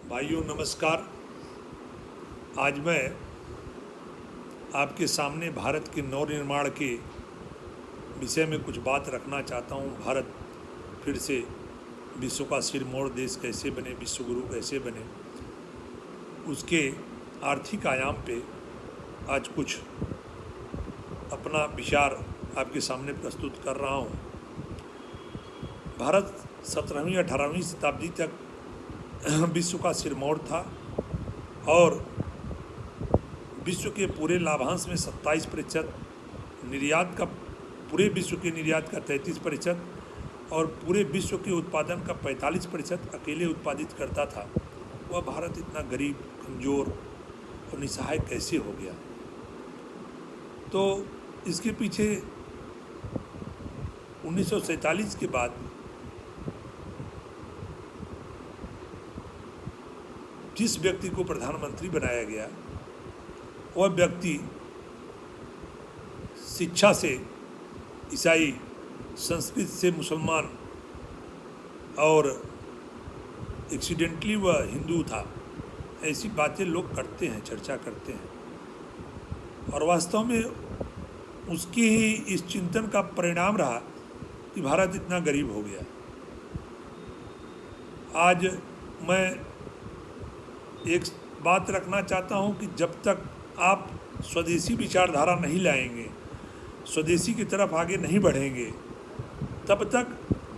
भाइयों नमस्कार। आज मैं आपके सामने भारत के नवनिर्माण के विषय में कुछ बात रखना चाहता हूँ। भारत फिर से विश्व का सिरमौर देश कैसे बने, विश्व गुरु कैसे बने, उसके आर्थिक आयाम पे आज कुछ अपना विचार आपके सामने प्रस्तुत कर रहा हूँ। भारत 17वीं 18वीं शताब्दी तक विश्व का सिरमौर था और विश्व के पूरे लाभांश में 27% निर्यात का, पूरे विश्व के निर्यात का 33% और पूरे विश्व के उत्पादन का 45% अकेले उत्पादित करता था। वह भारत इतना गरीब, कमज़ोर और निसहाय कैसे हो गया? तो इसके पीछे 1947 के बाद जिस व्यक्ति को प्रधानमंत्री बनाया गया, वह व्यक्ति शिक्षा से ईसाई, संस्कृत से मुसलमान और एक्सीडेंटली वह हिंदू था। ऐसी बातें लोग करते हैं, चर्चा करते हैं और वास्तव में उसकी ही इस चिंतन का परिणाम रहा कि भारत इतना गरीब हो गया। आज मैं एक बात रखना चाहता हूं कि जब तक आप स्वदेशी विचारधारा नहीं लाएंगे, स्वदेशी की तरफ आगे नहीं बढ़ेंगे, तब तक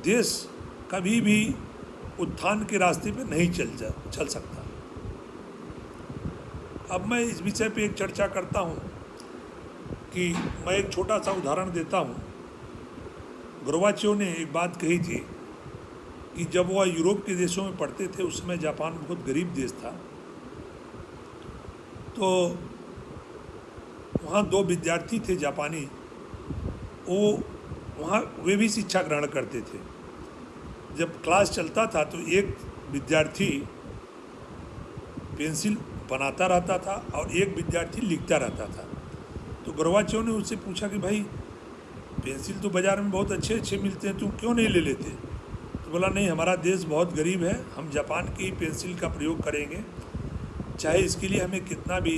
देश कभी भी उत्थान के रास्ते पे नहीं चल सकता। अब मैं इस विषय पे एक चर्चा करता हूं कि मैं एक छोटा सा उदाहरण देता हूं। गोर्बाचेव ने एक बात कही थी कि जब वह यूरोप के देशों में पढ़ते थे, उस समय जापान बहुत गरीब देश था, तो वहाँ दो विद्यार्थी थे जापानी, वे भी शिक्षा ग्रहण करते थे। जब क्लास चलता था तो एक विद्यार्थी पेंसिल बनाता रहता था और एक विद्यार्थी लिखता रहता था। तो गोर्बाचेव ने उससे पूछा कि भाई, पेंसिल तो बाज़ार में बहुत अच्छे अच्छे मिलते हैं, तुम क्यों नहीं ले लेते? तो बोला, नहीं, हमारा देश बहुत गरीब है, हम जापान की पेंसिल का प्रयोग करेंगे, चाहे इसके लिए हमें कितना भी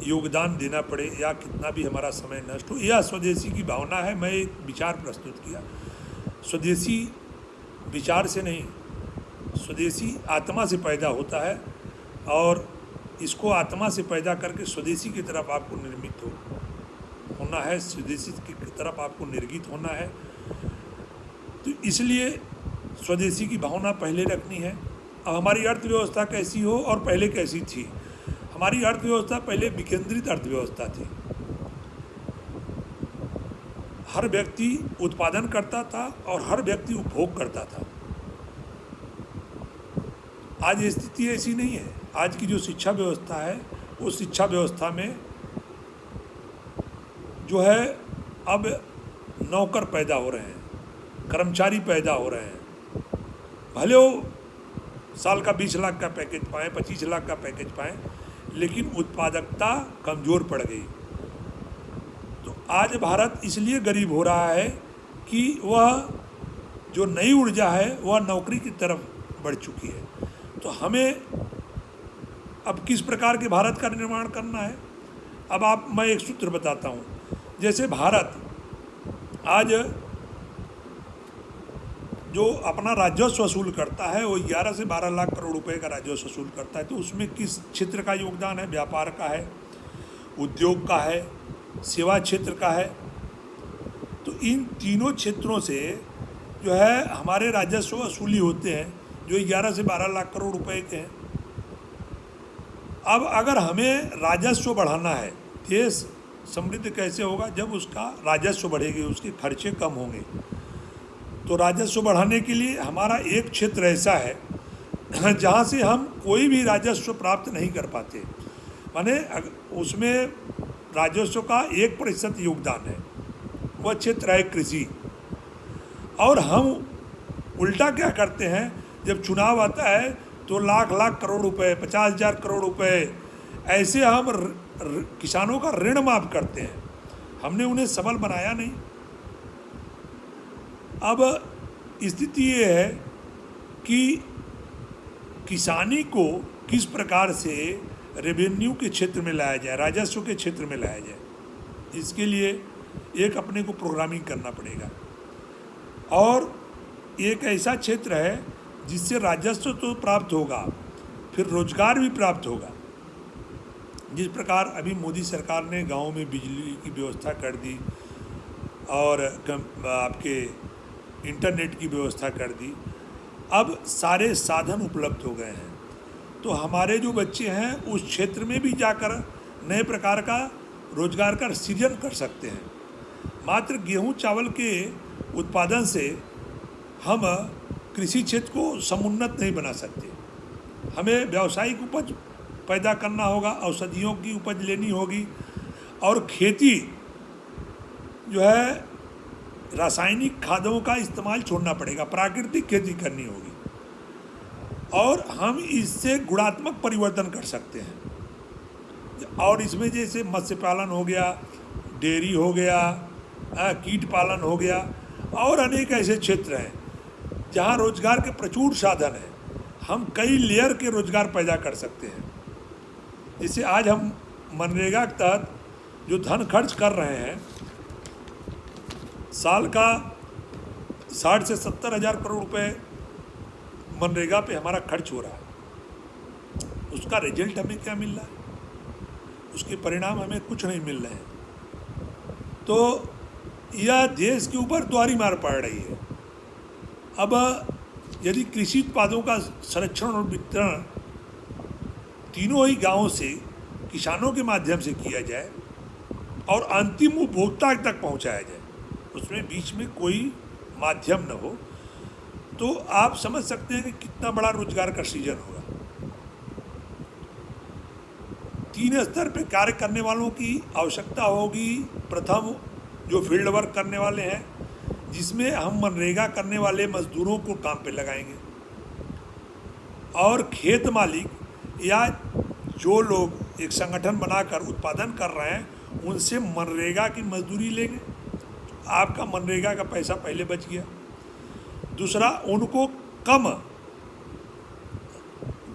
योगदान देना पड़े या कितना भी हमारा समय नष्ट हो। यह स्वदेशी की भावना है। मैं एक विचार प्रस्तुत किया। स्वदेशी विचार से नहीं, स्वदेशी आत्मा से पैदा होता है और इसको आत्मा से पैदा करके स्वदेशी की तरफ आपको निर्मित होना है, स्वदेशी की तरफ आपको निर्गित होना है। तो इसलिए स्वदेशी की भावना पहले रखनी है। अब हमारी अर्थव्यवस्था कैसी हो और पहले कैसी थी? हमारी अर्थव्यवस्था पहले विकेंद्रित अर्थव्यवस्था थी। हर व्यक्ति उत्पादन करता था और हर व्यक्ति उपभोग करता था। आज स्थिति ऐसी नहीं है। आज की जो शिक्षा व्यवस्था है, वो शिक्षा व्यवस्था में जो है अब नौकर पैदा हो रहे हैं, कर्मचारी पैदा हो रहे हैं। भले वो साल का 20 लाख का पैकेज पाएँ, 25 लाख का पैकेज पाएँ, लेकिन उत्पादकता कमज़ोर पड़ गई। तो आज भारत इसलिए गरीब हो रहा है कि वह जो नई ऊर्जा है वह नौकरी की तरफ बढ़ चुकी है। तो हमें अब किस प्रकार के भारत का निर्माण करना है? अब मैं एक सूत्र बताता हूँ। जैसे भारत आज जो अपना राजस्व वसूल करता है, वो 11 से 12 लाख करोड़ रुपए का राजस्व वसूल करता है। तो उसमें किस क्षेत्र का योगदान है? व्यापार का है, उद्योग का है, सेवा क्षेत्र का है। तो इन तीनों क्षेत्रों से जो है हमारे राजस्व वसूली होते हैं, जो 11 से 12 लाख करोड़ रुपए के हैं। अब अगर हमें राजस्व बढ़ाना है, देश समृद्ध कैसे होगा? जब उसका राजस्व बढ़ेगी, उसके खर्चे कम होंगे। तो राजस्व बढ़ाने के लिए हमारा एक क्षेत्र ऐसा है जहाँ से हम कोई भी राजस्व प्राप्त नहीं कर पाते, माने उसमें राजस्व का 1% योगदान है, वह क्षेत्र है कृषि। और हम उल्टा क्या करते हैं, जब चुनाव आता है तो लाख लाख करोड़ रुपए, 50,000 करोड़ रुपए ऐसे हम किसानों का ऋण माफ करते हैं। हमने उन्हें सबल बनाया नहीं। अब स्थिति ये है कि किसानी को किस प्रकार से रेवेन्यू के क्षेत्र में लाया जाए, राजस्व के क्षेत्र में लाया जाए, इसके लिए एक अपने को प्रोग्रामिंग करना पड़ेगा। और एक ऐसा क्षेत्र है जिससे राजस्व तो प्राप्त होगा, फिर रोजगार भी प्राप्त होगा। जिस प्रकार अभी मोदी सरकार ने गांव में बिजली की व्यवस्था कर दी और आपके इंटरनेट की व्यवस्था कर दी, अब सारे साधन उपलब्ध हो गए हैं, तो हमारे जो बच्चे हैं उस क्षेत्र में भी जाकर नए प्रकार का रोजगार का सृजन कर सकते हैं। मात्र गेहूं चावल के उत्पादन से हम कृषि क्षेत्र को समुन्नत नहीं बना सकते। हमें व्यावसायिक उपज पैदा करना होगा, औषधियों की उपज लेनी होगी, और खेती जो है रासायनिक खादों का इस्तेमाल छोड़ना पड़ेगा, प्राकृतिक खेती करनी होगी, और हम इससे गुणात्मक परिवर्तन कर सकते हैं। और इसमें जैसे मत्स्य पालन हो गया, डेयरी हो गया, कीट पालन हो गया, और अनेक ऐसे क्षेत्र हैं जहाँ रोजगार के प्रचुर साधन हैं। हम कई लेयर के रोजगार पैदा कर सकते हैं। जैसे आज हम मनरेगा के तहत जो धन खर्च कर रहे हैं, साल का 60 से 70 हज़ार करोड़ रुपए मनरेगा पे हमारा खर्च हो रहा है। उसका रिजल्ट हमें क्या मिल रहा है? उसके परिणाम हमें कुछ नहीं मिल रहे हैं। तो यह देश के ऊपर दोहरी मार पड़ रही है। अब यदि कृषि उत्पादों का संरक्षण और वितरण तीनों ही गांवों से किसानों के माध्यम से किया जाए और अंतिम उपभोक्ता तक पहुंचाया जाए, उसमें बीच में कोई माध्यम न हो, तो आप समझ सकते हैं कि कितना बड़ा रोजगार का सृजन होगा। 3 स्तर पे कार्य करने वालों की आवश्यकता होगी। प्रथम जो फील्ड वर्क करने वाले हैं, जिसमें हम मनरेगा करने वाले मजदूरों को काम पे लगाएंगे, और खेत मालिक या जो लोग एक संगठन बनाकर उत्पादन कर रहे हैं उनसे मनरेगा की मजदूरी लेंगे। आपका मनरेगा का पैसा पहले बच गया। दूसरा, उनको कम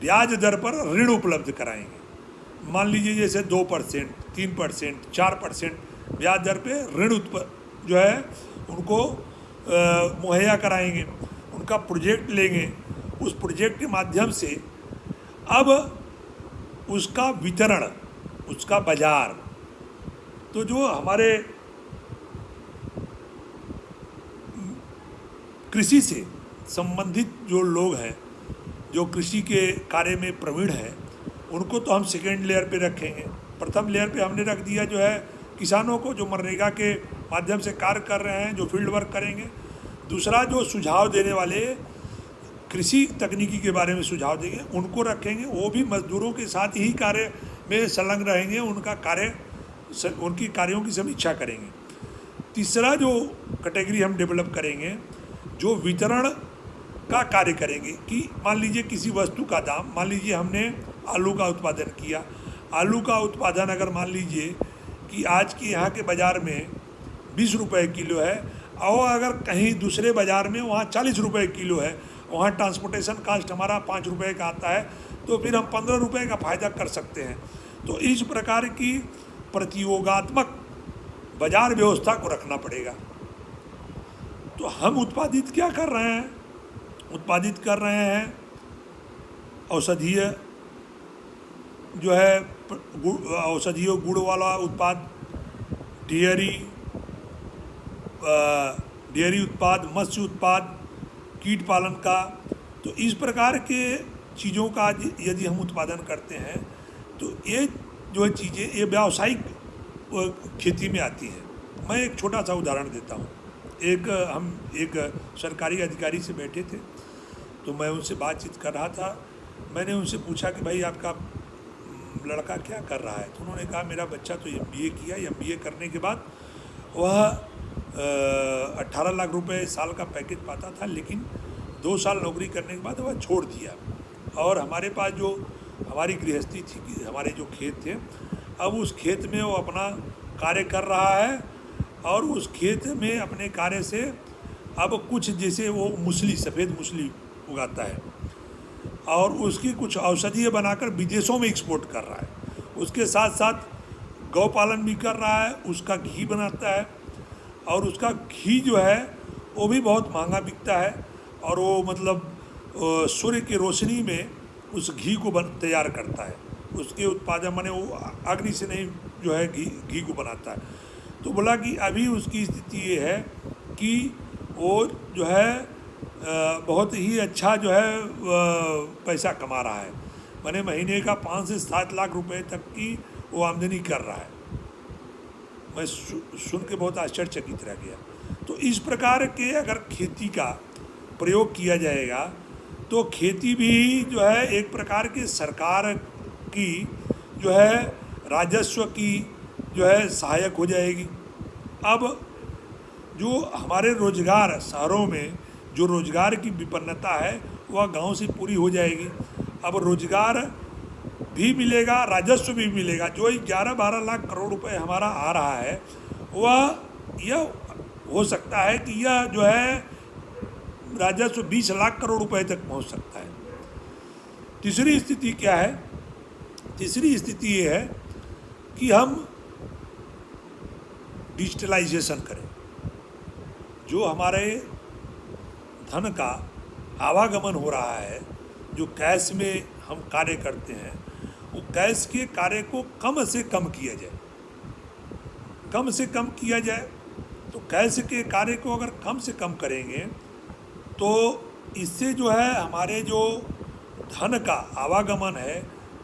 ब्याज दर पर ऋण उपलब्ध कराएंगे। मान लीजिए जैसे 2%, 3%, 4% ब्याज दर पे ऋण जो है उनको मुहैया कराएंगे। उनका प्रोजेक्ट लेंगे, उस प्रोजेक्ट के माध्यम से अब उसका वितरण, उसका बाजार, तो जो हमारे कृषि से संबंधित जो लोग हैं, जो कृषि के कार्य में प्रवीण हैं, उनको तो हम सेकेंड लेयर पे रखेंगे। प्रथम लेयर पे हमने रख दिया जो है किसानों को, जो मनरेगा के माध्यम से कार्य कर रहे हैं, जो फील्ड वर्क करेंगे। दूसरा, जो सुझाव देने वाले कृषि तकनीकी के बारे में सुझाव देंगे, उनको रखेंगे। वो भी मजदूरों के साथ ही कार्य में संलग्न रहेंगे, उनकी कार्यों की समीक्षा करेंगे। तीसरा जो कैटेगरी हम डेवलप करेंगे, जो वितरण का कार्य करेंगे, कि मान लीजिए किसी वस्तु का दाम, मान लीजिए हमने आलू का उत्पादन किया, आलू का उत्पादन अगर मान लीजिए कि आज के यहाँ के बाज़ार में 20 रुपये किलो है, और अगर कहीं दूसरे बाज़ार में वहाँ 40 रुपये किलो है, वहाँ ट्रांसपोर्टेशन कास्ट हमारा 5 रुपये का आता है, तो फिर हम 15 रुपये का फ़ायदा कर सकते हैं। तो इस प्रकार की प्रतियोगात्मक बाजार व्यवस्था को रखना पड़ेगा। तो हम उत्पादित क्या कर रहे हैं? उत्पादित कर रहे हैं औषधीय जो है औषधीय गुड़ वाला उत्पाद, डेयरी उत्पाद, मत्स्य उत्पाद, कीट पालन का। तो इस प्रकार के चीज़ों का यदि हम उत्पादन करते हैं, तो ये जो चीज़ें ये व्यावसायिक खेती में आती हैं। मैं एक छोटा सा उदाहरण देता हूँ। हम एक सरकारी अधिकारी से बैठे थे, तो मैं उनसे बातचीत कर रहा था। मैंने उनसे पूछा कि भाई आपका लड़का क्या कर रहा है? तो उन्होंने कहा मेरा बच्चा तो MBA किया, MBA करने के बाद वह 18 लाख रुपए साल का पैकेज पाता था, लेकिन 2 साल नौकरी करने के बाद वह छोड़ दिया। और हमारे पास जो हमारी गृहस्थी थी, हमारे जो खेत थे, अब उस खेत में वो अपना कार्य कर रहा है, और उस खेत में अपने कार्य से अब कुछ जैसे वो मूसली, सफ़ेद मूसली उगाता है, और उसकी कुछ औषधीय बनाकर विदेशों में एक्सपोर्ट कर रहा है। उसके साथ साथ गौ पालन भी कर रहा है, उसका घी बनाता है और उसका घी जो है वो भी बहुत महंगा बिकता है। और वो मतलब सूर्य की रोशनी में उस घी को तैयार करता है, उसके उत्पादन माने वो अग्नि से नहीं जो है घी को बनाता है। तो बोला कि अभी उसकी स्थिति ये है कि वो जो है बहुत ही अच्छा जो है पैसा कमा रहा है, माने महीने का 5 से 7 लाख रुपए तक की वो आमदनी कर रहा है। मैं सुन के बहुत आश्चर्यचकित रह गया। तो इस प्रकार के अगर खेती का प्रयोग किया जाएगा तो खेती भी जो है एक प्रकार के सरकार की जो है राजस्व की जो है सहायक हो जाएगी। अब जो हमारे रोजगार शहरों में जो रोजगार की विपन्नता है वह गांव से पूरी हो जाएगी। अब रोजगार भी मिलेगा, राजस्व भी मिलेगा। जो 11-12 लाख करोड़ रुपए हमारा आ रहा है वह यह हो सकता है कि यह जो है राजस्व 20 लाख करोड़ रुपए तक पहुंच सकता है। तीसरी स्थिति क्या है? तीसरी स्थिति ये है कि हम डिजिटलाइजेशन करें। जो हमारे धन का आवागमन हो रहा है, जो कैश में हम कार्य करते हैं, वो कैश के कार्य को कम से कम किया जाए, कम से कम किया जाए। तो कैश के कार्य को अगर कम से कम करेंगे तो इससे जो है हमारे जो धन का आवागमन है,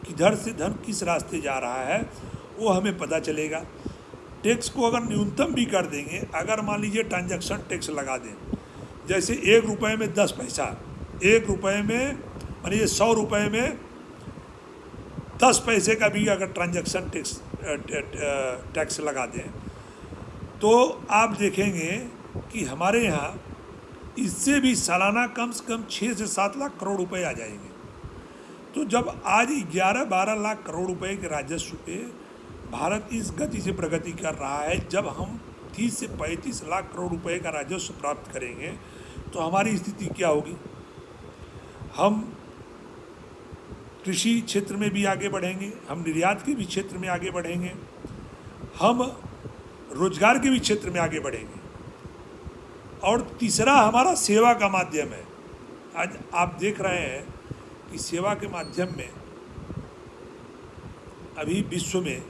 किधर से धन किस रास्ते जा रहा है, वो हमें पता चलेगा। टैक्स को अगर न्यूनतम भी कर देंगे, अगर मान लीजिए ट्रांजैक्शन टैक्स लगा दें, जैसे 1 रुपये में 10 पैसा, 1 रुपये में मानिए 100 रुपये में 10 पैसे का भी अगर ट्रांजैक्शन टैक्स लगा दें तो आप देखेंगे कि हमारे यहाँ इससे भी सालाना कम से कम 6 से 7 लाख करोड़ रुपए आ जाएंगे। तो जब आज 11-12 लाख करोड़ रुपए के राजस्व पे भारत इस गति से प्रगति कर रहा है, जब हम 30 से 35 लाख करोड़ रुपए का राजस्व प्राप्त करेंगे तो हमारी स्थिति क्या होगी? हम कृषि क्षेत्र में भी आगे बढ़ेंगे, हम निर्यात के भी क्षेत्र में आगे बढ़ेंगे, हम रोजगार के भी क्षेत्र में आगे बढ़ेंगे। और तीसरा हमारा सेवा का माध्यम है। आज आप देख रहे हैं कि सेवा के माध्यम में अभी विश्व में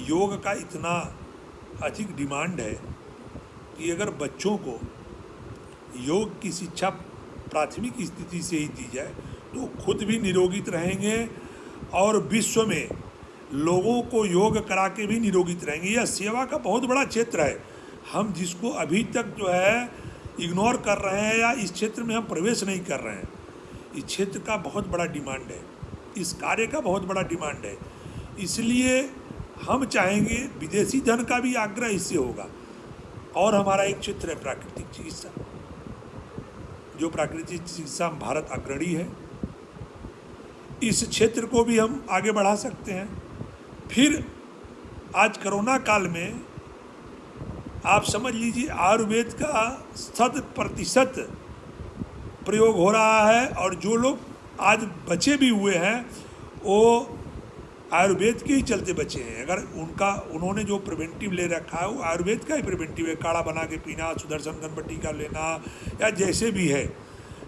योग का इतना अधिक डिमांड है कि अगर बच्चों को योग की शिक्षा प्राथमिक स्थिति से ही दी जाए तो खुद भी निरोगित रहेंगे और विश्व में लोगों को योग करा के भी निरोगित रहेंगे। यह सेवा का बहुत बड़ा क्षेत्र है, हम जिसको अभी तक जो है इग्नोर कर रहे हैं या इस क्षेत्र में हम प्रवेश नहीं कर रहे हैं। इस क्षेत्र का बहुत बड़ा डिमांड है, इस कार्य का बहुत बड़ा डिमांड है। इसलिए हम चाहेंगे विदेशी धन का भी आग्रह इससे होगा। और हमारा एक क्षेत्र है प्राकृतिक चिकित्सा, जो प्राकृतिक चिकित्सा में भारत अग्रणी है, इस क्षेत्र को भी हम आगे बढ़ा सकते हैं। फिर आज कोरोना काल में आप समझ लीजिए आयुर्वेद का 100% प्रयोग हो रहा है और जो लोग आज बचे भी हुए हैं वो आयुर्वेद के ही चलते बचे हैं। अगर उन्होंने जो प्रिवेंटिव ले रखा है वो आयुर्वेद का ही प्रिवेंटिव है, काढ़ा बना के पीना, सुदर्शन गणपति का लेना या जैसे भी है।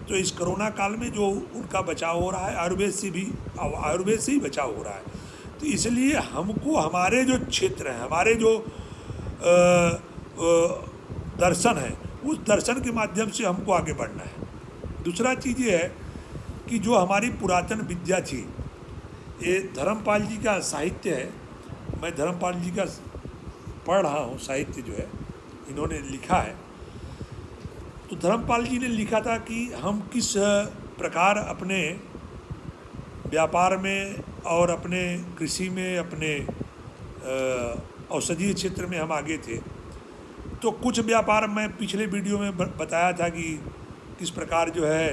तो इस कोरोना काल में जो उनका बचाव हो रहा है आयुर्वेद से ही बचाव हो रहा है। तो इसलिए हमको हमारे जो क्षेत्र हैं, हमारे जो दर्शन है, उस दर्शन के माध्यम से हमको आगे बढ़ना है। दूसरा चीज़ ये है कि जो हमारी पुरातन विद्या थी, ये धर्मपाल जी का साहित्य है, मैं धर्मपाल जी का पढ़ रहा हूँ साहित्य जो है इन्होंने लिखा है। तो धर्मपाल जी ने लिखा था कि हम किस प्रकार अपने व्यापार में और अपने कृषि में, अपने औषधीय क्षेत्र में हम आगे थे। तो कुछ व्यापार मैं पिछले वीडियो में बताया था कि किस प्रकार जो है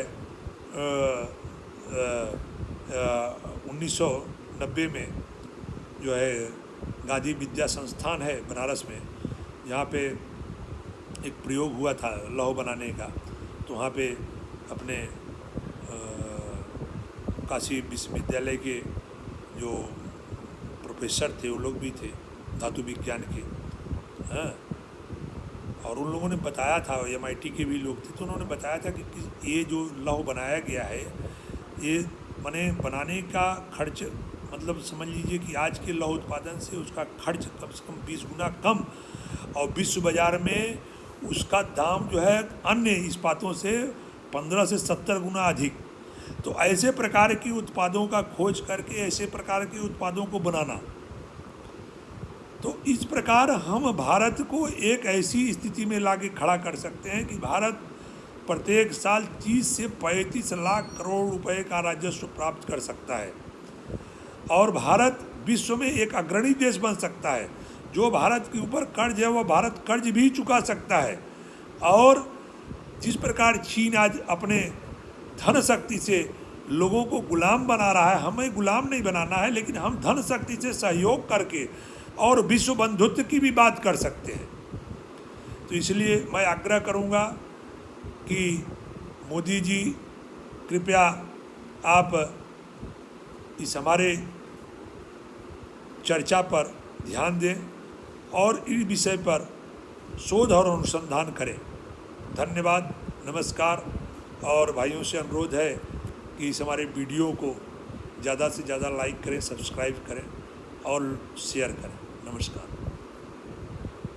1990 में जो है गांधी विद्या संस्थान है बनारस में, यहाँ पे एक प्रयोग हुआ था लौह बनाने का। तो वहाँ पे अपने काशी विश्वविद्यालय के जो प्रोफेसर थे वो लोग भी थे धातु विज्ञान के, हाँ। और उन लोगों ने बताया था, MIT के भी लोग थे, तो उन्होंने बताया था कि ये जो लौह बनाया गया है ये माने बनाने का खर्च, मतलब समझ लीजिए कि आज के लौह उत्पादन से उसका खर्च कम से कम 20 गुना कम, और विश्व बाज़ार में उसका दाम जो है अन्य इस्पातों से 15 से 70 गुना अधिक। तो ऐसे प्रकार के उत्पादों का खोज करके ऐसे प्रकार के उत्पादों को बनाना, तो इस प्रकार हम भारत को एक ऐसी स्थिति में लाके खड़ा कर सकते हैं कि भारत प्रत्येक साल 30 से 35 लाख करोड़ रुपए का राजस्व प्राप्त कर सकता है, और भारत विश्व में एक अग्रणी देश बन सकता है। जो भारत के ऊपर कर्ज है वह भारत कर्ज भी चुका सकता है। और जिस प्रकार चीन आज अपने धन शक्ति से लोगों को गुलाम बना रहा है, हमें गुलाम नहीं बनाना है, लेकिन हम धन शक्ति से सहयोग करके और विश्व बंधुत्व की भी बात कर सकते हैं। तो इसलिए मैं आग्रह करूंगा कि मोदी जी कृपया आप इस हमारे चर्चा पर ध्यान दें और इस विषय पर शोध और अनुसंधान करें। धन्यवाद, नमस्कार। और भाइयों से अनुरोध है कि इस हमारे वीडियो को ज़्यादा से ज़्यादा लाइक करें, सब्सक्राइब करें और शेयर करें। नमस्कार।